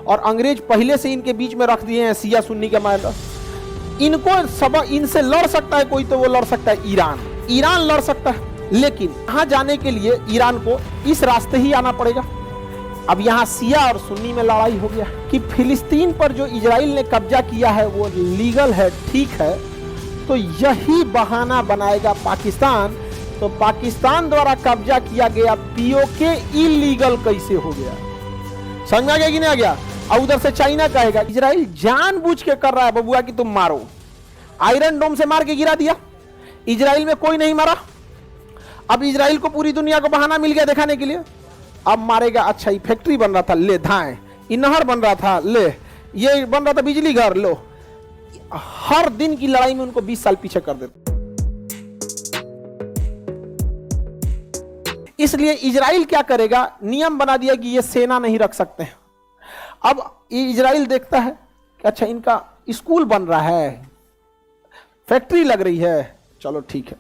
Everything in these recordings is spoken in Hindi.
और अंग्रेज पहले से इनके बीच में रख दिए हैं शिया सुन्नी के मैटर। इनको सब इनसे लड़ सकता है कोई, तो वो लड़ सकता है ईरान लड़ सकता है, लेकिन यहाँ जाने के लिए ईरान को इस रास्ते ही आना पड़ेगा। अब यहाँ शिया और सुन्नी में लड़ाई हो गया कि फिलिस्तीन पर जो इजराइल ने कब्जा किया है वो लीगल है, ठीक है, तो यही बहाना बनाएगा पाकिस्तान, तो पाकिस्तान द्वारा कब्जा किया गया पीओके इलीगल कैसे हो गया, समझ में आ गया कि नहीं आ गया। और उधर से चाइना कहेगा इजराइल जानबूझ के कर रहा है बबुआ कि तुम मारो। आयरन डोम से मार के गिरा दिया, इजराइल में कोई नहीं मारा। अब इजराइल को पूरी दुनिया को बहाना मिल गया दिखाने के लिए, अब मारेगा। अच्छा ये फैक्ट्री बन रहा था, ले धाए, ये नहर बन रहा था, ले ये बन रहा था बिजली घर, लो। हर दिन की लड़ाई में उनको 20 साल पीछे कर देते। इसलिए इजराइल क्या करेगा, नियम बना दिया कि ये सेना नहीं रख सकते हैं। अब इजराइल देखता है कि अच्छा इनका स्कूल बन रहा है, फैक्ट्री लग रही है, चलो ठीक है।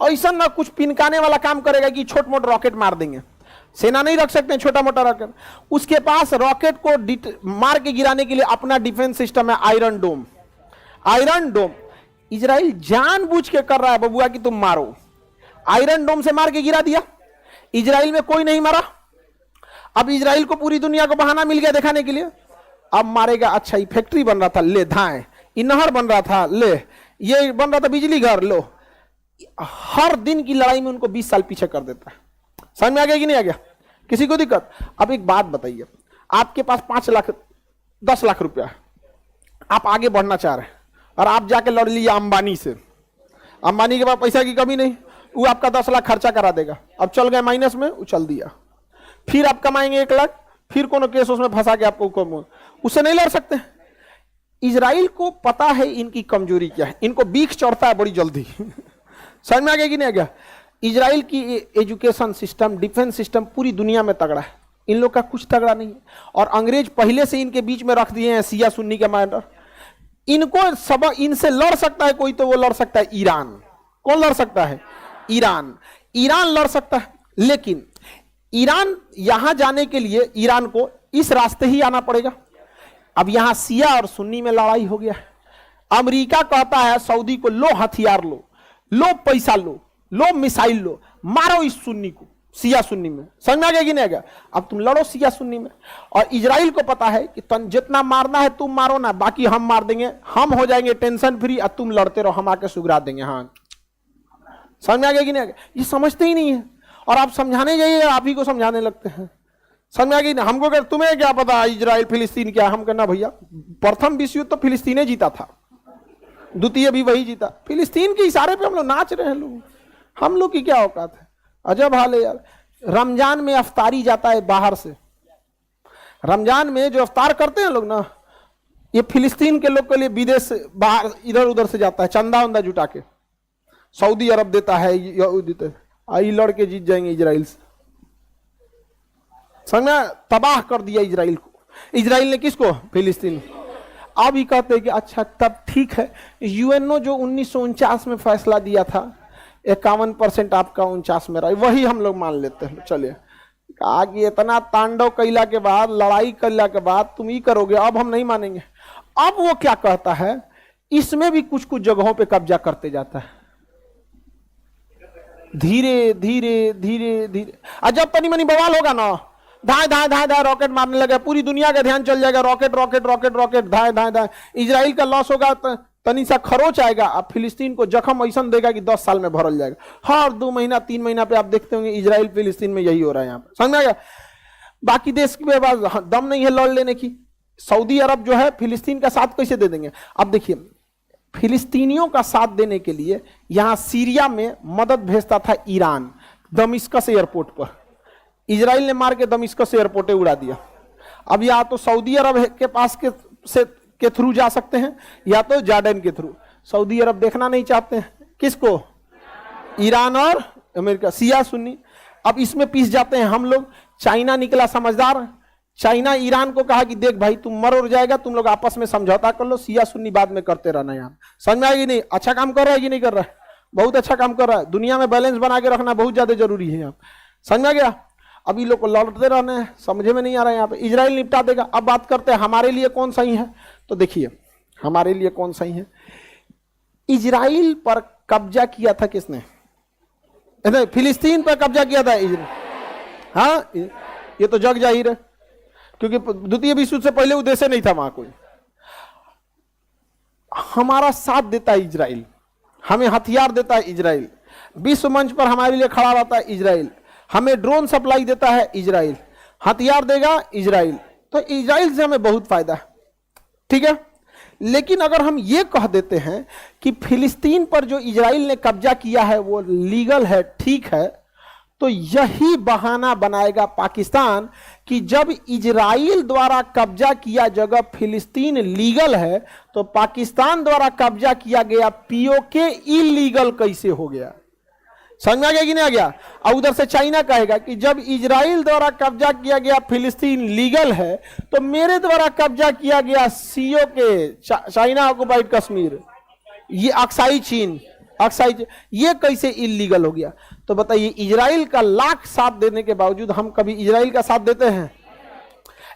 ऐसा ना कुछ पिनकाने वाला काम करेगा कि छोट मोट रॉकेट मार देंगे, सेना नहीं रख सकते छोटा मोटा रॉकेट। उसके पास रॉकेट को मार के गिराने के लिए अपना डिफेंस सिस्टम है आयरन डोम। इजराइल जानबूझ के कर रहा है बबुआ कि तुम मारो। आयरन डोम से मार के गिरा दिया, इजराइल में कोई नहीं मारा। अब इजराइल को पूरी दुनिया को बहाना मिल गया दिखाने के लिए, अब मारेगा। अच्छा ये फैक्ट्री बन रहा था, ले धाए, ये नहर बन रहा था, ले ये बन रहा था बिजली घर, लो। हर दिन की लड़ाई में उनको 20 साल पीछे कर देता है। समझ में आ गया कि नहीं आ गया, किसी को दिक्कत। अब एक बात बताइए, आपके पास 5 लाख 10 लाख रुपया है, आप आगे बढ़ना चाह रहे हैं और आप जाके लड़ लिए अंबानी से। अंबानी के पास पैसा की कमी नहीं, वो आपका 10 लाख खर्चा करा देगा। अब चल गए माइनस में, उछल दिया। फिर आप कमाएंगे 1 लाख, फिर कोनो केस उसमें फंसा के आपको उससे नहीं लड़ सकते। इजराइल को पता है इनकी कमजोरी क्या है, इनको बीख चढ़ता है बड़ी जल्दी। समझ में आ गया कि नहीं आ गया। इजराइल की एजुकेशन सिस्टम, डिफेंस सिस्टम पूरी दुनिया में तगड़ा है, इन लोग का कुछ तगड़ा नहीं है। और अंग्रेज पहले से इनके बीच में रख दिए हैं शिया सुन्नी के मैटर। इनको सब इनसे लड़ सकता है कोई, तो वो लड़ सकता है ईरान। कौन लड़ सकता है, ईरान लड़ सकता है, लेकिन ईरान यहां जाने के लिए ईरान को इस रास्ते ही आना पड़ेगा। अब यहां शिया और सुन्नी में लड़ाई हो गया है। अमेरिका कहता है सऊदी को, लो हथियार लो, लो पैसा लो मिसाइल लो, मारो इस सुन्नी को, शिया सुन्नी में। समझ में आ गया कि नहीं आ गया। अब तुम लड़ो शिया सुन्नी में। और इजराइल को पता है कि तुम जितना मारना है तुम मारो ना, बाकी हम मार देंगे, हम हो जाएंगे टेंशन फ्री, और तुम लड़ते रहो, हम आके सुगरा देंगे। हाँ समझ में आ गया कि नहीं आ गया। ये समझते ही नहीं है, और आप समझाने जाइए आप ही को समझाने लगते हैं। समझ में आ गई। हमको क्या, तुम्हें क्या पता इजराइल फिलिस्तीन क्या। हम कहना भैया प्रथम विश्व युद्ध तो फिलिस्तीन जीता था, द्वितीय भी वही जीता। फिलिस्तीन के इशारे पे हम लोग नाच रहे हैं। लोग, हम लोग की क्या औकात है। अजब हाल है यार। रमजान में अफ्तारी जाता है बाहर से, रमजान में जो अफ्तार करते हैं लोग ना, ये फिलिस्तीन के लोग के लिए विदेश से बाहर इधर उधर से जाता है, चंदा वंदा जुटा के। सऊदी अरब देता है, आई लड़के जीत जाएंगे इजराइल से। समझ, तबाह कर दिया इजराइल को। इजराइल ने किसको, फिलिस्तीन। अब ही कहते हैं कि अच्छा तब ठीक है, यूएनओ जो 1949 में फैसला दिया था 51% आपका 49 में रहा, वही हम लोग मान लेते हैं। चलिए, आगे इतना तांडव कैला के बाद, लड़ाई कैला के बाद तुम ही करोगे, अब हम नहीं मानेंगे। अब वो क्या कहता है, इसमें भी कुछ कुछ जगहों पे कब्जा करते जाता है, धीरे धीरे धीरे धीरे। और जब तनी मनी बवाल होगा ना, धाए धाए धाए धाए रॉकेट मारने लगा, पूरी दुनिया का ध्यान चल जाएगा, रॉकेट रॉकेट रॉकेट रॉकेट, धाए धाए धाए। इजराइल का लॉस होगा, तनी सा खरोच आएगा, अब फिलिस्तीन को जख्म ऐसा देगा कि 10 साल में भरल जाएगा। हर 2 महीना 3 महीना पे आप देखते होंगे इजराइल फिलिस्तीन में यही हो रहा है। यहाँ पे समझ में आ गया। बाकी देश के पास दम नहीं है लड़ लेने की। सऊदी अरब जो है फिलिस्तीन का साथ कैसे दे देंगे। अब देखिए, फिलिस्तीनियों का साथ देने के लिए यहां सीरिया में मदद भेजता था ईरान, दमिश्कस एयरपोर्ट पर। इजराइल ने मार के दमिश्कस एयरपोर्ट उड़ा दिया। अब या तो सऊदी अरब के पास के थ्रू जा सकते हैं, या तो जॉर्डन के थ्रू। सऊदी अरब देखना नहीं चाहते हैं किसको, ईरान और अमेरिका, शिया सुन्नी। अब इसमें पीस जाते हैं हम लोग। चाइना निकला समझदार, चाइना ईरान को कहा कि देख भाई तुम मर जाएगा, तुम लोग आपस में समझौता कर लो, शिया सुन्नी बाद में करते रहना। यहाँ समझ में आएगी नहीं, अच्छा काम कर रहा है कि नहीं कर रहा है, बहुत अच्छा काम कर रहा है। दुनिया में बैलेंस बना के रखना बहुत ज्यादा जरूरी है। यहाँ समझ में आ गया। अभी लोग को लौटते रहने हैं, समझे में नहीं आ रहा है। यहाँ पे इजराइल निपटा देगा। अब बात करते हैं हमारे लिए कौन सही है। तो देखिए हमारे लिए कौन सही है। इजराइल पर कब्जा किया था किसने? फिलिस्तीन पर कब्जा किया था इजराइल। हाँ, ये तो जग जाहिर है, क्योंकि द्वितीय विश्व युद्ध से पहले उद्देश्य नहीं था वहां कोई। हमारा साथ देता है इजराइल, हमें हथियार देता है इजराइल, विश्व मंच पर हमारे लिए खड़ा रहता है इजराइल, हमें ड्रोन सप्लाई देता है इजराइल, हथियार देगा इजराइल। तो इजराइल से हमें बहुत फायदा है, ठीक है। लेकिन अगर हम ये कह देते हैं कि फिलिस्तीन पर जो इजराइल ने कब्जा किया है वो लीगल है, ठीक है, तो यही बहाना बनाएगा पाकिस्तान कि जब इजराइल द्वारा कब्जा किया जगह फिलिस्तीन लीगल है तो पाकिस्तान द्वारा कब्जा किया गया पीओके इलीगल कैसे हो गया। समझ में आ गया कि नहीं आ गया? और उधर से चाइना कहेगा कि जब इजराइल द्वारा कब्जा किया गया फिलिस्तीन लीगल है तो मेरे द्वारा कब्जा किया गया सीओ के चाइना ऑक्युपाइड कश्मीर, ये अक्साई चीन, ये कैसे इलीगल हो गया। तो बताइए, इजराइल का लाख साथ देने के बावजूद हम कभी इजराइल का साथ देते हैं?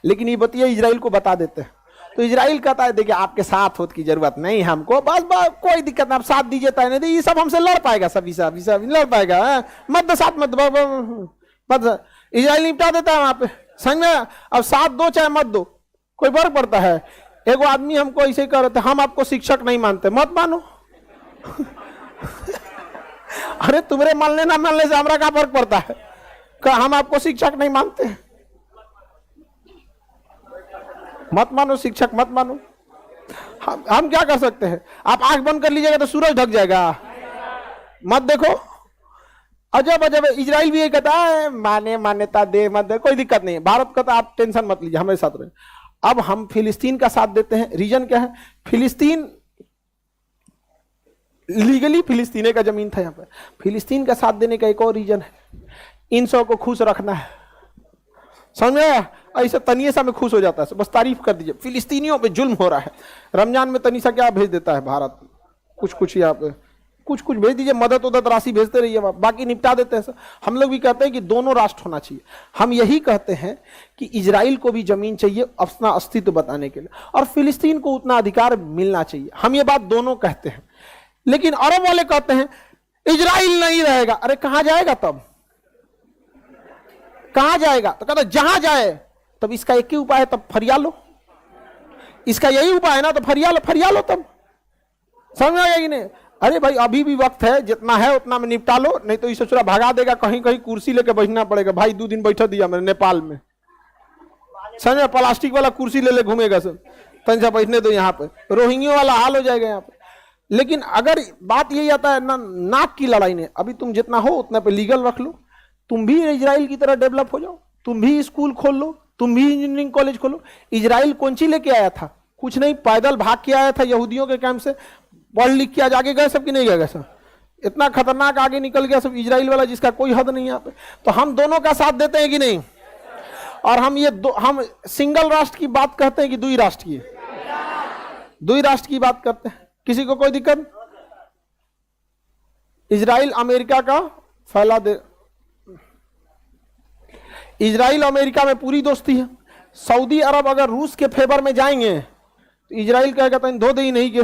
लेकिन ये बताइए इजराइल को बता देते हैं तो इजराइल कहता है देखिए आपके साथ होने की जरूरत नहीं हमको, बस कोई दिक्कत नहीं, आप साथ दीजिए तय नहीं, ये सब हमसे लड़ पाएगा, सब लड़ पाएगा, मत दो साथ, मत इजराइल निपटा देता है वहां पे। समझ में? अब साथ दो चाहे मत दो, कोई फर्क पड़ता है? एगो आदमी हमको ऐसे कह रहे थे, हम आपको शिक्षक नहीं मानते, मत मानो। अरे तुम्हारे मानने ना मानने से हमारा क्या फर्क पड़ता है? हम आपको शिक्षक नहीं मानते, मत मानो, शिक्षक मत मानो, हम क्या कर सकते हैं? आप आंख बंद कर लीजिएगा तो सूरज ढक जाएगा, मत देखो। अजब अजब। इजराइल भी ये कहता है मान्यता दे मत दे, कोई दिक्कत नहीं है, भारत कहता आप टेंशन मत लीजिए, हमारे साथ रहे। अब हम फिलिस्तीन का साथ देते हैं, रीजन क्या है? फिलिस्तीन लीगली फिलिस्तीने का जमीन था यहाँ पे। फिलिस्तीन का साथ देने का एक और रीजन है, इन सब को खुश रखना है। समझ में आया? ऐसे तनिसा में खुश हो जाता है, बस तारीफ कर दीजिए, फिलिस्तीनियों पे जुल्म हो रहा है। रमजान में तनिसा क्या भेज देता है भारत, कुछ यहाँ पे कुछ भेज दीजिए, मदद उदद राशि भेजते रहिए, बाकी निपटा देते हैं। हम लोग भी कहते हैं कि दोनों राष्ट्र होना चाहिए। हम यही कहते हैं कि इजराइल को भी जमीन चाहिए अपना अस्तित्व बताने के लिए, और फिलिस्तीन को उतना अधिकार मिलना चाहिए। हम ये बात दोनों कहते हैं। लेकिन अरब वाले कहते हैं इजराइल नहीं रहेगा। अरे कहां जाएगा तब? कहां जाएगा? तो कहते जहां जाए। तब इसका एक ही उपाय है, तब फरिया लो। इसका यही उपाय है ना, तो फरिया लो तब। समझ में आ गया कि नहीं? अरे भाई अभी भी वक्त है, जितना है उतना में निपटा लो, नहीं तो इसे भागा देगा, कहीं कहीं कुर्सी लेके बैठना पड़ेगा। भाई 2 दिन बैठा दिया मैंने नेपाल में, समझ में? प्लास्टिक वाला कुर्सी ले घूमेगा सब, तंजा बैठने दो यहाँ पे, रोहिंग्या वाला हाल हो जाएगा यहाँ पे। लेकिन अगर बात यही आता है ना, नाक की लड़ाई ने, अभी तुम जितना हो उतना पे लीगल रख लो, तुम भी इजराइल की तरह डेवलप हो जाओ, तुम भी स्कूल खोल लो, तुम भी इंजीनियरिंग कॉलेज खोलो। इजराइल कौन सी लेके आया था? कुछ नहीं, पैदल भाग के आया था यहूदियों के कैंप से, पढ़ लिख के आज आगे गए सब कि नहीं गए सब? इतना खतरनाक आगे निकल गया सब इजराइल वाला, जिसका कोई हद नहीं यहाँ पे। तो हम दोनों का साथ देते हैं कि नहीं? और हम हम सिंगल राष्ट्र की बात कहते हैं कि दुई राष्ट्र की? दुई राष्ट्र की बात करते हैं। किसी को कोई दिक्कत? इजराइल अमेरिका का फैला दे, इजराइल अमेरिका में पूरी दोस्ती है। सऊदी अरब अगर रूस के फेवर में जाएंगे तो इजराइल कहेगा तो धो दे ही नहीं, के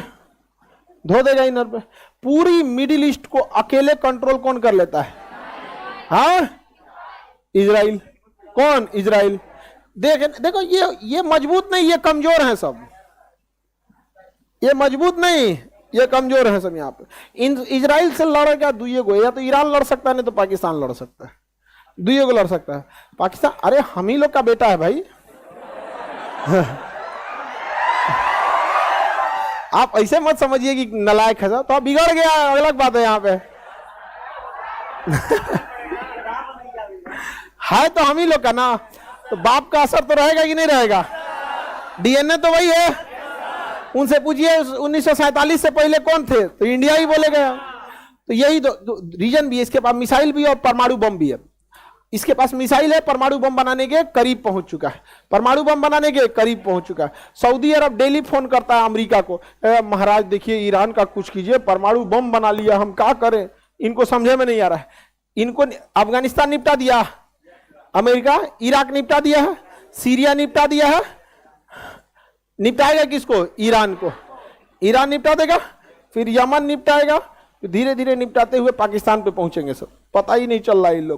धो देगा इन पे। पूरी मिडिल ईस्ट को अकेले कंट्रोल कौन कर लेता है? हाँ, इजराइल। कौन? इजराइल। देखो ये मजबूत नहीं, ये कमजोर हैं सब। ये मजबूत नहीं, ये कमजोर है सब। यहाँ पे इन इजराइल से लड़ेगा दुइये को, या तो ईरान लड़ सकता है, नहीं तो पाकिस्तान लड़ सकता है। दुइये को लड़ सकता है पाकिस्तान। अरे हम ही लोग का बेटा है भाई। आप ऐसे मत समझिए कि नालायक है सब, तो आप बिगड़ गया, अलग बात है। यहाँ पे है तो हम ही लोग का ना, तो बाप का असर तो रहेगा कि नहीं रहेगा? डीएनए तो वही है। उनसे पूछिए 1947 से पहले कौन थे, तो इंडिया ही बोलेगा। तो यही रीजन भी है। इसके पास मिसाइल भी है और परमाणु बम भी है। इसके पास मिसाइल है, परमाणु बम बनाने के करीब पहुंच चुका है, परमाणु बम बनाने के करीब पहुंच चुका है। सऊदी अरब डेली फोन करता है अमेरिका को, महाराज देखिए ईरान का कुछ कीजिए, परमाणु बम बना लिया, हम क्या करें? इनको समझे में नहीं आ रहा है। इनको अफगानिस्तान निपटा दिया, अमेरिका इराक निपटा दिया है, सीरिया निपटा दिया है, निपटाएगा किसको? ईरान को। ईरान निपटा देगा, फिर यमन निपटाएगा, धीरे धीरे निपटाते हुए पाकिस्तान पे पहुंचेंगे सब, पता ही नहीं चल रहा है इन लोग।